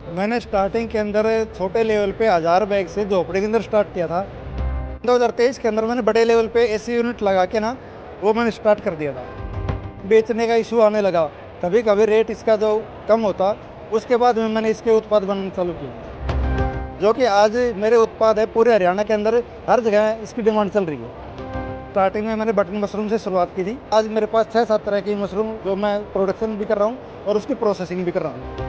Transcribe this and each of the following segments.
मैंने स्टार्टिंग के अंदर छोटे लेवल पे 1000 बैग से झोपड़ी के अंदर स्टार्ट किया था। 2023 के अंदर मैंने बड़े लेवल पे एसी यूनिट लगा के ना वो मैंने स्टार्ट कर दिया था। बेचने का इशू आने लगा, कभी कभी रेट इसका जो कम होता, उसके बाद में मैंने इसके उत्पाद बनाना चालू किया, जो कि आज मेरे उत्पाद है पूरे हरियाणा के अंदर हर जगह इसकी डिमांड चल रही है। स्टार्टिंग में मैंने बटन मशरूम से शुरुआत की थी। आज मेरे पास 6-7 तरह की मशरूम जो मैं प्रोडक्शन भी कर रहा हूँ और उसकी प्रोसेसिंग भी कर रहा हूँ।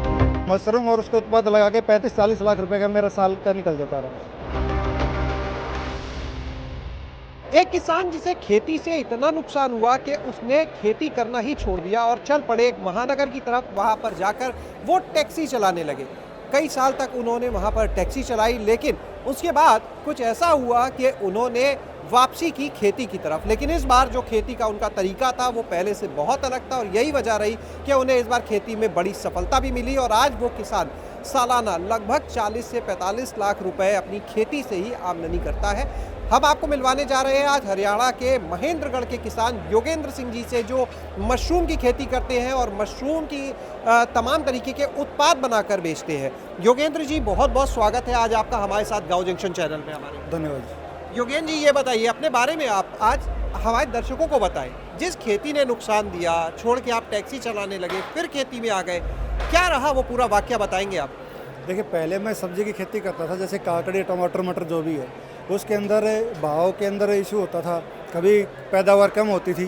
मशरूम और उसके उत्पाद लगा के 35-40 लाख रुपए का मेरा साल का निकल जाता रहा। एक किसान जिसे खेती से इतना नुकसान हुआ कि उसने खेती करना ही छोड़ दिया और चल पड़े एक महानगर की तरफ। वहां पर जाकर वो टैक्सी चलाने लगे। कई साल तक उन्होंने वहां पर टैक्सी चलाई, लेकिन उसके बाद कुछ ऐसा हुआ कि उन्होंने वापसी की खेती की तरफ। लेकिन इस बार जो खेती का उनका तरीका था वो पहले से बहुत अलग था और यही वजह रही कि उन्हें इस बार खेती में बड़ी सफलता भी मिली और आज वो किसान सालाना लगभग 40 से 45 लाख रुपए अपनी खेती से ही आमदनी करता है। हम आपको मिलवाने जा रहे हैं आज हरियाणा के महेंद्रगढ़ के किसान योगेंद्र सिंह जी से, जो मशरूम की खेती करते हैं और मशरूम की तमाम तरीके के उत्पाद बनाकर बेचते हैं। योगेंद्र जी, बहुत बहुत स्वागत है आज आपका हमारे साथ गाँव जंक्शन चैनल पे हमारे। धन्यवाद। योगेंद्र जी, ये बताइए अपने बारे में, आप आज हमारे दर्शकों को बताएं। जिस खेती ने नुकसान दिया, छोड़ के आप टैक्सी चलाने लगे, फिर खेती में आ गए, क्या रहा वो पूरा वाकया बताएंगे आप? देखिए, पहले मैं सब्जी की खेती करता था, जैसे काकड़ी, टमाटर, मटर जो भी है। उसके अंदर भाव के अंदर इशू होता था, कभी पैदावार कम होती थी।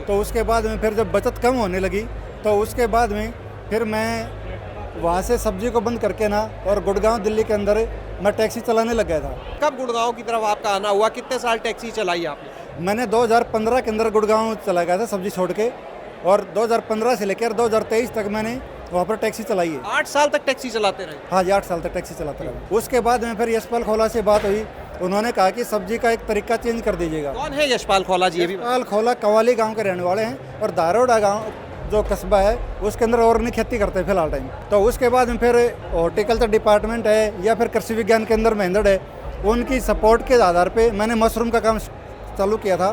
तो उसके बाद में फिर जब बचत कम होने लगी तो उसके बाद में फिर मैं वहाँ से सब्जी को बंद करके ना और गुड़गांव दिल्ली के अंदर मैं टैक्सी चलाने लग गया था। कब गुड़गांव की तरफ आपका आना हुआ? कितने साल टैक्सी चलाई आपने? मैंने 2015 के अंदर गुड़गांव चला गया था सब्जी छोड़ के, और 2015 से लेकर 2023 तक मैंने वहाँ पर टैक्सी चलाई है। 8 साल तक टैक्सी चलाते रहे? हाँ जी, 8 साल तक टैक्सी चलाता रहा। उसके बाद में फिर यशपाल खोला से बात हुई, उन्होंने कहा कि सब्जी का एक तरीका चेंज कर दीजिएगा। कौन है यशपाल खोला जी? यशपाल खोला कवाली गांव के रहने वाले हैं और दारोडा गांव जो कस्बा है उसके अंदर ऑर्गेनिक खेती करते हैं फिलहाल टाइम। तो उसके बाद में फिर हॉर्टिकल्चर डिपार्टमेंट है या फिर कृषि विज्ञान केंद्र महेंद्रगढ़ है, उनकी सपोर्ट के आधार पे मैंने मशरूम का काम चालू किया था।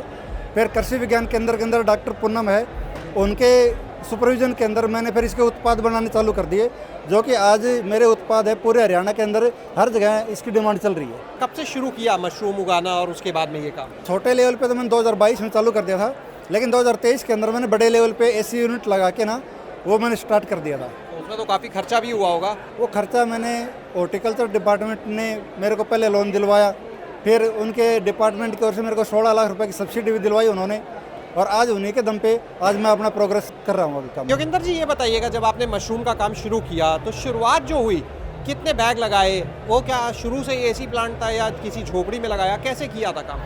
फिर कृषि विज्ञान केंद्र के अंदर डॉक्टर पूनम है, उनके सुपरविजन के अंदर मैंने फिर इसके उत्पाद बनाने चालू कर दिए, जो कि आज मेरे उत्पाद है पूरे हरियाणा के अंदर हर जगह इसकी डिमांड चल रही है। कब से शुरू किया मशरूम उगाना और उसके बाद में ये काम? छोटे लेवल पे तो मैंने 2022 में चालू कर दिया था, लेकिन 2023 के अंदर मैंने बड़े लेवल पे एसी यूनिट लगा के ना वो मैंने स्टार्ट कर दिया था। तो उसमें तो काफ़ी खर्चा भी हुआ होगा? वो खर्चा मैंने हॉर्टिकल्चर डिपार्टमेंट ने मेरे को पहले लोन दिलवाया, फिर उनके डिपार्टमेंट की ओर से मेरे को 16 लाख रुपए की सब्सिडी भी दिलवाई उन्होंने, और आज उन्हीं के दम पे आज मैं अपना प्रोग्रेस कर रहा हूँ अभी काम। योगेंद्र जी, ये बताइएगा, जब आपने मशरूम का काम शुरू किया तो शुरुआत जो हुई, कितने बैग लगाए? वो क्या शुरू से एसी प्लांट था या किसी झोपड़ी में लगाया? कैसे किया था काम?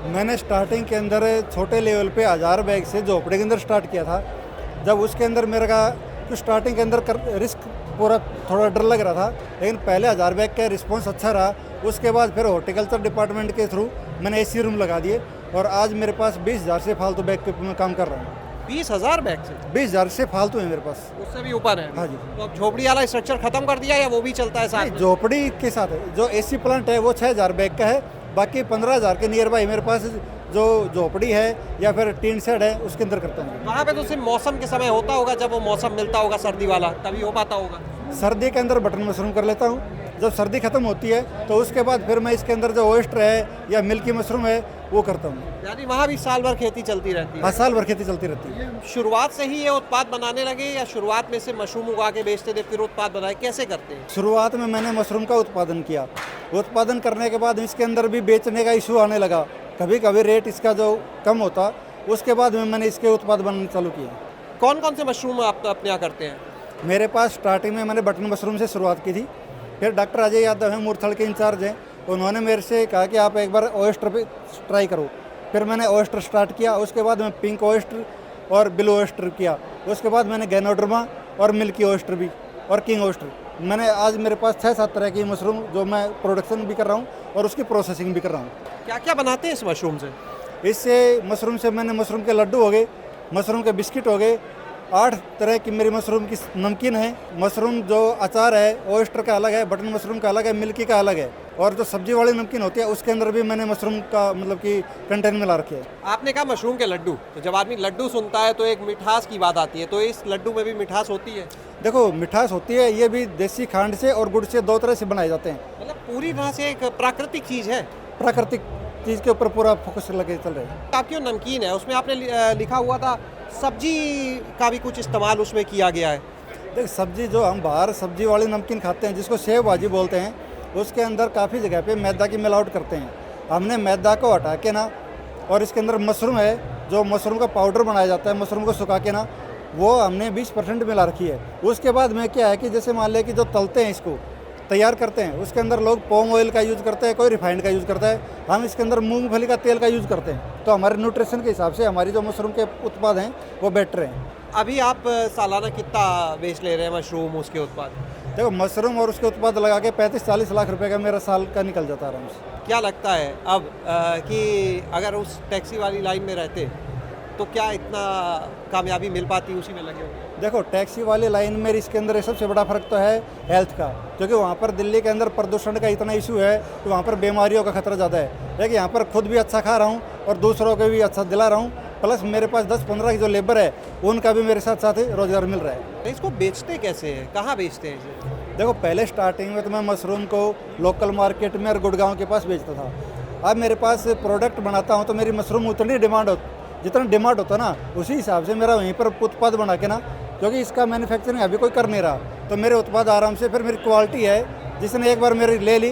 मैंने स्टार्टिंग के अंदर छोटे लेवल पे 1000 बैग से झोपड़ी के अंदर स्टार्ट किया था। जब उसके अंदर मेरे का तो स्टार्टिंग के अंदर रिस्क पूरा थोड़ा डर लग रहा था, लेकिन पहले 1000 बैग का रिस्पॉन्स अच्छा रहा। उसके बाद फिर हॉर्टिकल्चर डिपार्टमेंट के थ्रू मैंने एसी रूम लगा दिए और आज मेरे पास 20,000 से फालतू बैग पे मैं काम कर रहा हूँ। 20,000 बैग से? 20,000 से फालतू है मेरे पास। उससे भी ऊपर है? हाँ जी। तो अब झोपड़ी वाला स्ट्रक्चर खत्म कर दिया या वो भी चलता है साथ में? झोपड़ी के साथ है, जो एसी प्लांट है वो 6,000 बैग का है, बाकी 15,000 के नियर बाई मेरे पास जो झोपड़ी है या फिर टीन शेड है उसके अंदर करता हूँ। वहाँ पे तो सिर्फ मौसम के समय होता होगा, जब वो मौसम मिलता होगा सर्दी वाला, तभी हो पाता होगा। सर्दी के अंदर बटन मशरूम कर लेता हूँ, जब सर्दी खत्म होती है तो उसके बाद फिर मैं इसके अंदर जो ओएस्टर है या मिल्की मशरूम है वो करता हूँ। यानी वहाँ भी साल भर खेती चलती रहती है? हाँ, साल भर खेती चलती रहती है। शुरुआत से ही ये उत्पाद बनाने लगे या शुरुआत में से मशरूम उगा के बेचते थे फिर उत्पाद बनाए, कैसे करते हैं? शुरुआत में मैंने मशरूम का उत्पादन किया, उत्पादन करने के बाद इसके अंदर भी बेचने का इशू आने लगा, कभी कभी रेट इसका जो कम होता, उसके बाद में मैंने इसके उत्पाद बनाने चालू किए। कौन कौन से मशरूम आप अपने यहाँ करते हैं? मेरे पास स्टार्टिंग में मैंने बटन मशरूम से शुरुआत की थी, फिर डॉक्टर अजय यादव हैं, मूर्थल के इंचार्ज हैं, उन्होंने मेरे से कहा कि आप एक बार ओएस्टर पे ट्राई करो। फिर मैंने ओएस्टर स्टार्ट किया, उसके बाद मैं पिंक ओएस्टर और ब्लू ओएस्टर किया, उसके बाद मैंने गैनोडर्मा और मिल्की ओएस्टर भी और किंग ओएस्टर। मैंने आज मेरे पास 6-7 तरह की मशरूम जो मैं प्रोडक्शन भी कर रहा हूँ और उसकी प्रोसेसिंग भी कर रहा हूँ। क्या क्या बनाते हैं इस मशरूम से? इससे मशरूम से मैंने मशरूम के लड्डू हो गए, मशरूम के बिस्किट हो गए, 8 तरह की मेरी मशरूम की नमकीन है। मशरूम जो अचार है ओयस्टर का अलग है, बटन मशरूम का अलग है, मिल्की का अलग है। और जो सब्जी वाली नमकीन होती है उसके अंदर भी मैंने मशरूम का मतलब कि कंटेंट मिला रखी है। आपने कहा मशरूम के लड्डू, तो जब आदमी लड्डू सुनता है तो एक मिठास की बात आती है, तो इस लड्डू में भी मिठास होती है? देखो मिठास होती है, ये भी देसी खांड से और गुड़ से 2 तरह से बनाए जाते हैं। मतलब पूरी तरह से एक प्राकृतिक चीज़ है। प्राकृतिक चीज़ के ऊपर पूरा फोकस लगे चल रहे हैं। आपकी जो नमकीन है उसमें आपने लिखा हुआ था सब्जी का भी कुछ इस्तेमाल उसमें किया गया है। देख सब्जी जो हम बाहर सब्जी वाली नमकीन खाते हैं जिसको सेव भाजी बोलते हैं, उसके अंदर काफ़ी जगह पे मैदा की मिलावट करते हैं। हमने मैदा को हटा के ना, और इसके अंदर मशरूम है, जो मशरूम का पाउडर बनाया जाता है, मशरूम को सुखा के ना, वो हमने 20% मिला रखी है। उसके बाद में क्या है कि जैसे मान लें कि जो तलते हैं, इसको तैयार करते हैं, उसके अंदर लोग पॉम ऑयल का यूज़ करते हैं, कोई रिफाइंड का यूज़ करता है, हम इसके अंदर मूंगफली का तेल का यूज़ करते हैं। तो हमारे न्यूट्रिशन के हिसाब से हमारी जो मशरूम के उत्पाद हैं वो बेटर हैं। अभी आप सालाना कितना बेच ले रहे हैं मशरूम उसके उत्पाद? देखो मशरूम और उसके उत्पाद लगा के 35-40 लाख रुपए का मेरा साल का निकल जाता है आराम से। क्या लगता है अब कि अगर उस टैक्सी वाली लाइन में रहते तो क्या इतना कामयाबी मिल पाती उसी में लगे होंगे? देखो टैक्सी वाली लाइन में इसके अंदर सबसे बड़ा फ़र्क तो है हेल्थ का, क्योंकि वहाँ पर दिल्ली के अंदर प्रदूषण का इतना इशू है कि वहाँ पर बीमारियों का खतरा ज़्यादा है। लेकिन यहाँ पर खुद भी अच्छा खा रहा हूँ और दूसरों को भी अच्छा दिला रहा हूँ, प्लस मेरे पास 10-15 की जो लेबर है उनका भी मेरे साथ साथ ही रोज़गार मिल रहा है। इसको बेचते कैसे हैं, कहाँ बेचते हैं इसे? देखो पहले स्टार्टिंग में तो मैं मशरूम को लोकल मार्केट में और गुड़गांव के पास बेचता था। अब मेरे पास प्रोडक्ट बनाता हूँ तो मेरी मशरूम उतनी डिमांड जितना डिमांड होता है ना, उसी हिसाब से मेरा वहीं पर उत्पाद बना के ना, क्योंकि इसका मैन्युफैक्चरिंग अभी कोई कर नहीं रहा, तो मेरे उत्पाद आराम से, फिर मेरी क्वालिटी है, जिसने एक बार मेरी ले ली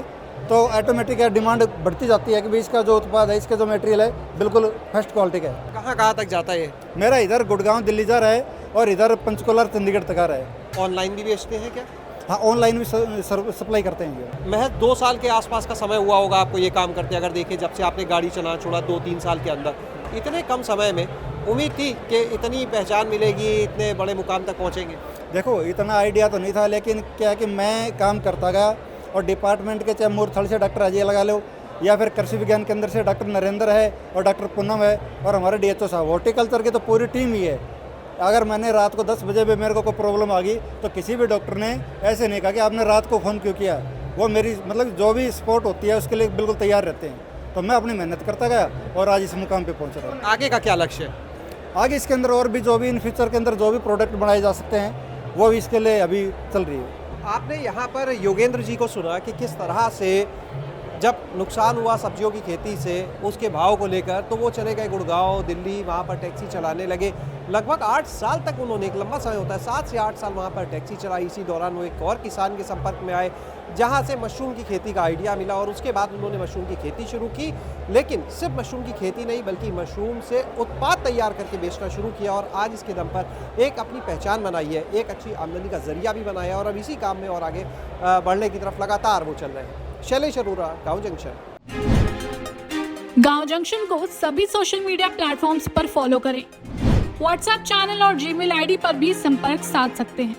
तो ऑटोमेटिक डिमांड बढ़ती जाती है कि भाई इसका जो उत्पाद है, इसका जो मटेरियल है बिल्कुल फर्स्ट क्वालिटी का है। कहाँ कहाँ तक जाता है ये? मेरा इधर गुड़गांव दिल्ली जा रहा है और इधर पंचकुला चंडीगढ़ तक आ रहा है। ऑनलाइन भी बेचते हैं क्या? हाँ ऑनलाइन भी सप्लाई करते हैं ये। महज 2 साल के आसपास का समय हुआ होगा आपको ये काम करते, अगर देखें जब से आपने गाड़ी चलाना छोड़ा 2-3 साल के अंदर। इतने कम समय में उम्मीद थी कि इतनी पहचान मिलेगी, इतने बड़े मुकाम तक पहुँचेंगे? देखो इतना आइडिया तो नहीं था, लेकिन क्या है कि मैं काम करता गया और डिपार्टमेंट के चाहे मूर्थल से डॉक्टर अजय लगा लो या फिर कृषि विज्ञान केंद्र से डॉक्टर नरेंद्र है और डॉक्टर पूनम है और हमारे DHO साहब, हॉर्टिकल्चर की तो पूरी टीम ही है। अगर मैंने रात को 10 बजे भी मेरे को कोई प्रॉब्लम आ गई तो किसी भी डॉक्टर ने ऐसे नहीं कहा कि आपने रात को फ़ोन क्यों किया। वो मेरी मतलब जो भी सपोर्ट होती है उसके लिए बिल्कुल तैयार रहते हैं। तो मैं अपनी मेहनत करता गया और आज इस मुकाम पे पहुंच रहा हूँ। आगे का क्या लक्ष्य है? आगे इसके अंदर और भी जो भी इन फ्यूचर के अंदर जो भी प्रोडक्ट बनाए जा सकते हैं वो भी इसके लिए अभी चल रही है। आपने यहाँ पर योगेंद्र जी को सुना कि किस तरह से जब नुकसान हुआ सब्जियों की खेती से उसके भाव को लेकर, तो वो चले गए गुड़गांव, दिल्ली, वहाँ पर टैक्सी चलाने लगे। लगभग 8 साल तक उन्होंने, एक लंबा समय होता है, 7 से 8 साल वहाँ पर टैक्सी चलाई। इसी दौरान वो एक और किसान के संपर्क में आए जहाँ से मशरूम की खेती का आइडिया मिला और उसके बाद उन्होंने मशरूम की खेती शुरू की। लेकिन सिर्फ मशरूम की खेती नहीं बल्कि मशरूम से उत्पाद तैयार करके बेचना शुरू किया और आज इसके दम पर एक अपनी पहचान बनाई है, एक अच्छी आमदनी का जरिया भी बनाया और अब इसी काम में और आगे बढ़ने की तरफ लगातार वो चल रहे हैं। शैलेश अरोरा, गाँव जंक्शन। गाँव जंक्शन को सभी सोशल मीडिया प्लेटफॉर्म्स पर फॉलो करें। व्हाट्सएप चैनल और जीमेल आईडी पर भी संपर्क साध सकते हैं।